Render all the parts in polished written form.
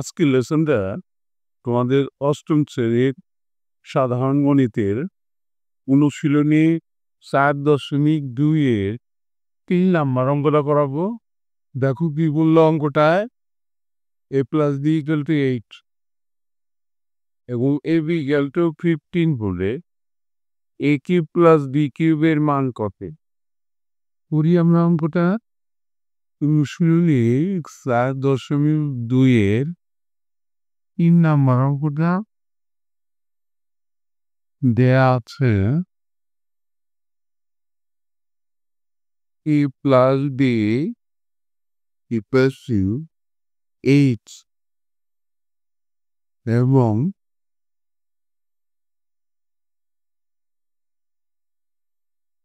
আজকের লেসনটা তোমাদের অষ্টম শ্রেণীর সাধারণ গণিতের অনুশীলনী 4.2-এর 3 নাম্বার অঙ্কটা করাবো। দেখো কি বললো অঙ্কটায়, a + b = 8 এবং ab = 15 বলে a³ + b³ এর মান কত? করি আমরা অঙ্কটা। অনুশীলনী 4.2-এর 3 নাম্বার অঙ্কটা দেয়া আছে a + b = 8 এবং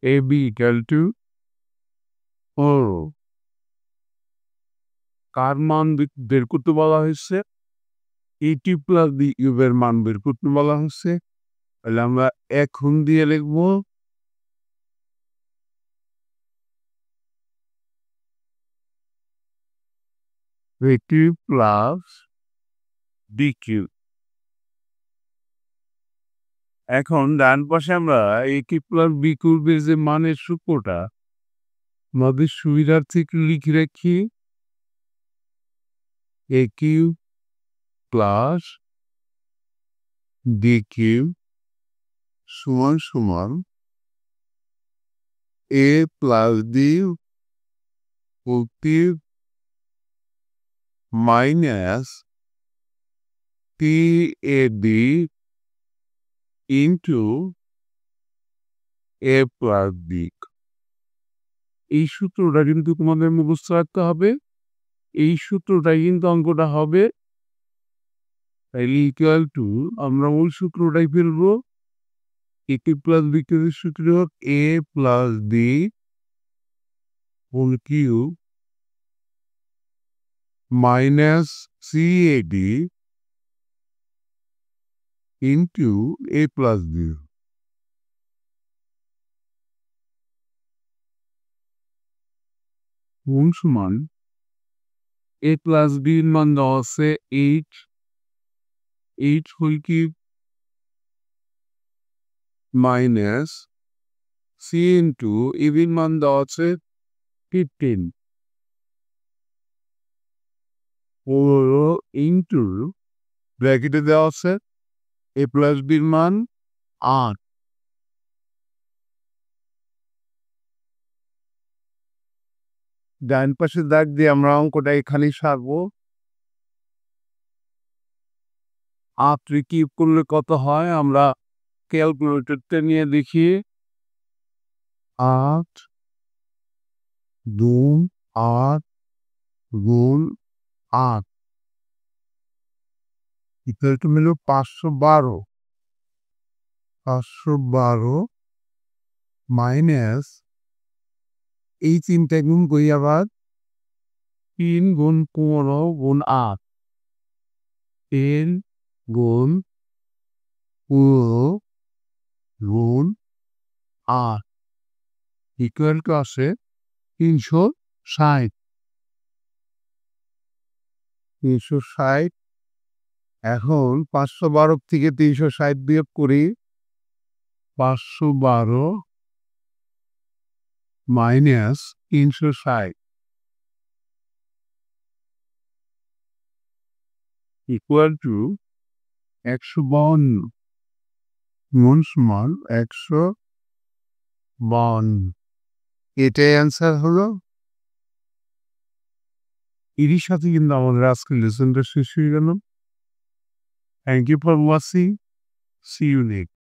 ab = 4। কার মান বের করতে বলা হয়েছে? a³ + b³ এর মান বের করতে বলা হয়েছে। তাহলে আমরা এখন দিয়ে লিখবো a³ + b³। এখন ডান পাশে আমরা a³ + b³ এর যে মানের সূত্রটা আমাদের সুবিধার্থে লিখে রাখি, a³ + b³ = a + b whole cube minus ab into a + b। এই সূত্রটা কিন্তু তোমাদের মুখস্থ রাখতে হবে। এই সূত্রটাই কিন্তু অঙ্কটা হবে। তাইলে ইকুয়াল টু আমরা ওই সূত্রটাই ফেলবো। a³ + b³ এর সূত্র a + b whole cube minus cab into a + b গুণ সমান a + b এর মান দেওয়া আছে 8 whole cube minus c into ab এর মান দেওয়া আছে 15 ইন্টু ব্র্যাকেটে দেওয়া আছে a + b এর মান 8। ডান পাশে দাগ দিয়ে আমরা অঙ্কটা এখানেই সারবো। 8 কিউব করলে কত হয় আমরা ক্যালকুলেটরটা নিয়ে দেখি। 8 গুণ 8 গুণ 8 ইকুয়াল টু হলো 512। 512 মাইনাস এই 3টা গুণ করি আবার 3 গুণ 15 গুণ 8 10 গুণ 15 গুণ 8 ইকুয়াল টু আসে 360। 360 এখন 512 থেকে 360 বিয়োগ করি। 512 মাইনাস 360 ইকুয়াল টু 152 গুণ সমান 152। এটাই অ্যান্সার হলো। এরই সাথে কিন্তু আমাদের আজকের লেসনটা শেষ হয়ে গেল। Thank you for watching. See you next.